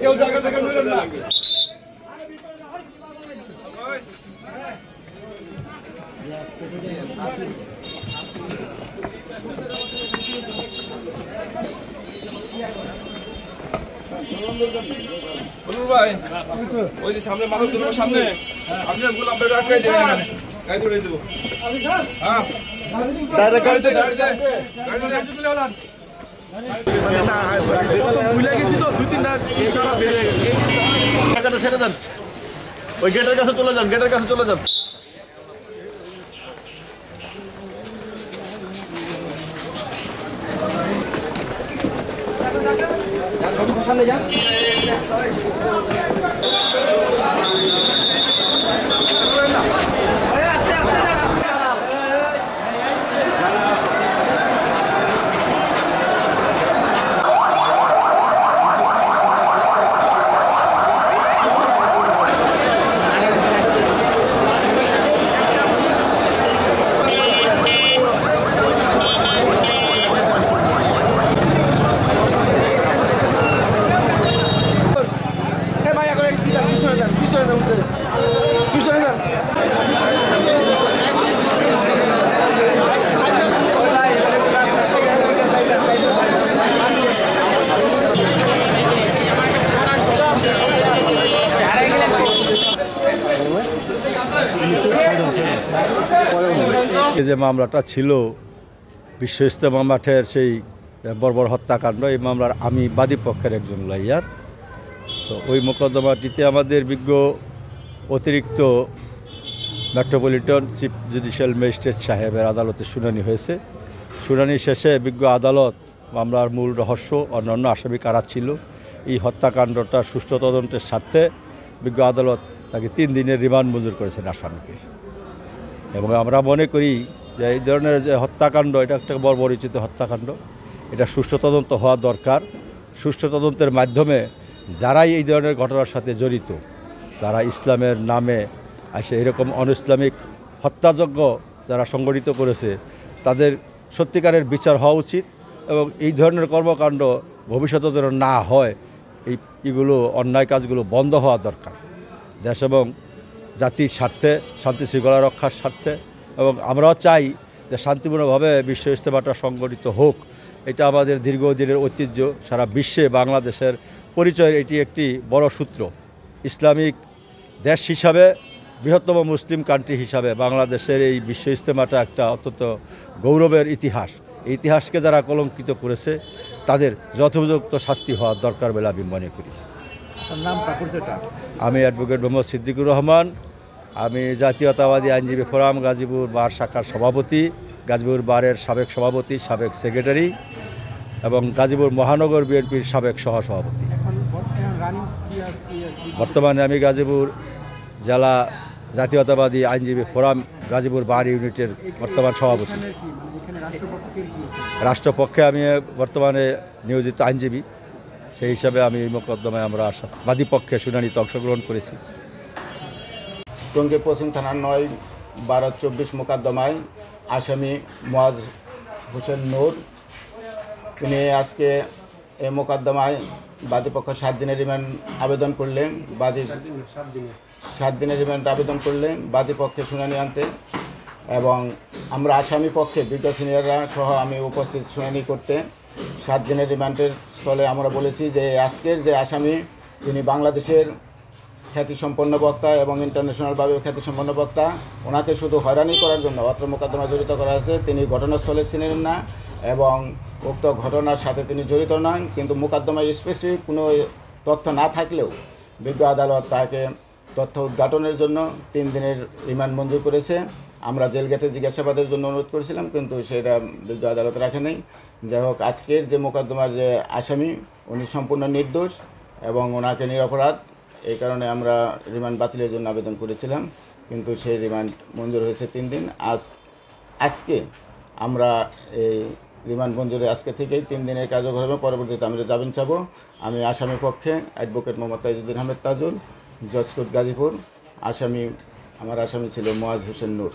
কেউ জায়গা থেকে নড়েন না। ভাই ওই যে সামনে মাদক দোকানের সামনে আপনি আপনার আটকাই দেবেন, গাড়ি তুলে দেবো। হ্যাঁ ডাইরেক্ট গাড়িতে গাড়িতে তুলে হলাম ভুলে গেছি তো, দুই তিনটা টাকাটা ছেড়ে দেন, ওই গেটের কাছে চলে যান, গেটের কাছে চলে যান। যে মামলাটা ছিল বিশ্ব ইজতেমা মাঠের সেই বর্বর হত্যাকাণ্ড, এই মামলার আমি বাদী পক্ষের একজন লয়ার। তো ওই মোকদ্দমাটিতে আমাদের বিজ্ঞ অতিরিক্ত মেট্রোপলিটন চিফ জুডিশিয়াল ম্যাজিস্ট্রেট সাহেবের আদালতে শুনানি হয়েছে। শুনানি শেষে বিজ্ঞ আদালত মামলার মূল রহস্য, অন্যান্য আসামি কারা ছিল, এই হত্যাকাণ্ডটা সুষ্ঠু তদন্তের স্বার্থে বিজ্ঞ আদালত তাকে 3 দিনের রিমান্ড মঞ্জুর করেছেন আসামিকে। এবং আমরা মনে করি যে এই ধরনের যে হত্যাকাণ্ড, এটা একটা বর্বরিচিত হত্যাকাণ্ড, এটা সুষ্ঠু তদন্ত হওয়া দরকার। সুষ্ঠু তদন্তের মাধ্যমে যারাই এই ধরনের ঘটনার সাথে জড়িত, যারা ইসলামের নামে আসে এরকম অনইসলামিক হত্যাযজ্ঞ যারা সংগঠিত করেছে, তাদের সত্যিকারের বিচার হওয়া উচিত এবং এই ধরনের কর্মকাণ্ড ভবিষ্যতে যেন না হয়, এইগুলো অন্যায় কাজগুলো বন্ধ হওয়া দরকার দেশ এবং জাতির স্বার্থে, শান্তি শৃঙ্খলা রক্ষার স্বার্থে। এবং আমরাও চাই যে শান্তিপূর্ণভাবে বিশ্ব ইজতেমাটা সংগঠিত হোক। এটা আমাদের দীর্ঘদিনের ঐতিহ্য, সারা বিশ্বে বাংলাদেশের পরিচয়ের এটি একটি বড় সূত্র। ইসলামিক দেশ হিসাবে, বৃহত্তম মুসলিম কান্ট্রি হিসাবে বাংলাদেশের এই বিশ্ব ইজতেমাটা একটা অত্যন্ত গৌরবের ইতিহাস। এই ইতিহাসকে যারা কলঙ্কিত করেছে তাদের যথোপযুক্ত শাস্তি হওয়ার দরকার বলে আমি মনে করি। আমি অ্যাডভোকেট মোহাম্মদ সিদ্দিকুর রহমান। আমি জাতীয়তাবাদী আইনজীবী ফোরাম গাজীপুর বার শাখার সভাপতি, গাজীপুর বারের সাবেক সভাপতি, সাবেক সেক্রেটারি এবং গাজীপুর মহানগর বিএনপির সাবেক সহসভাপতি। বর্তমানে আমি গাজীপুর জেলা জাতীয়তাবাদী আইনজীবী ফোরাম গাজীপুর বার ইউনিটের বর্তমান সভাপতি। রাষ্ট্রপক্ষে আমি বর্তমানে নিয়োজিত আইনজীবী, সেই হিসাবে আমি এই মোকদ্দমায় আমরা বাদী পক্ষে শুনানিতে অংশগ্রহণ করেছি। টঙ্গী পশ্চিম থানার ৯/12/২৪ মোকদ্দমায় আসামি মুয়াজ হোসেন নূর, তিনি আজকে এই মোকদ্দমায় বাদীপক্ষ 7 দিনের রিমান্ড আবেদন করলেন। 7 দিনের রিমান্ড আবেদন করলেন বাদীপক্ষে শুনানি আনতে, এবং আমরা আসামি পক্ষে বিজ্ঞ সিনিয়ররা সহ আমি উপস্থিত শুনানি করতে। 7 দিনের রিমান্ডের স্থলে আমরা বলেছি যে আজকের যে আসামি, তিনি বাংলাদেশের খ্যাতিসম্পন্ন বক্তা এবং ইন্টারন্যাশনালভাবে খ্যাতিসম্পন্ন বক্তা। ওনাকে শুধু হয়রানি করার জন্য অত্র মোকদ্দমা জড়িত করা হয়েছে। তিনি ঘটনাস্থলে ছিলেন না এবং উক্ত ঘটনার সাথে তিনি জড়িত নন, কিন্তু মোকদ্দমায় স্পেসিফিক কোনো তথ্য না থাকলেও বিজ্ঞ আদালত তাকে তথ্য উদ্ঘাটনের জন্য 3 দিনের রিমান্ড মঞ্জুর করেছে। আমরা জেল গেটে জিজ্ঞাসাবাদের জন্য অনুরোধ করেছিলাম, কিন্তু সেটা বিজ্ঞ আদালত রাখে নেই। যাই হোক, আজকের যে মোকদ্দমার যে আসামি, উনি সম্পূর্ণ নির্দোষ এবং ওনাকে নিরপরাধ, এই কারণে আমরা রিমান্ড বাতিলের জন্য আবেদন করেছিলাম, কিন্তু সেই রিমান্ড মঞ্জুর হয়েছে 3 দিন। আজকে আমরা এই রিমান্ড মঞ্জুরে আজকে থেকেই 3 দিনের কার্যকর হবে। পরবর্তীতে আমরা জামিন চাব। আমি আসামি পক্ষে অ্যাডভোকেট মোহাম্মদ তাজউদ্দিন আহমেদ তাজুল, জজ কোর্ট গাজীপুর, আসামি আমার আসামি ছিল মুয়াজ হোসেন নূর।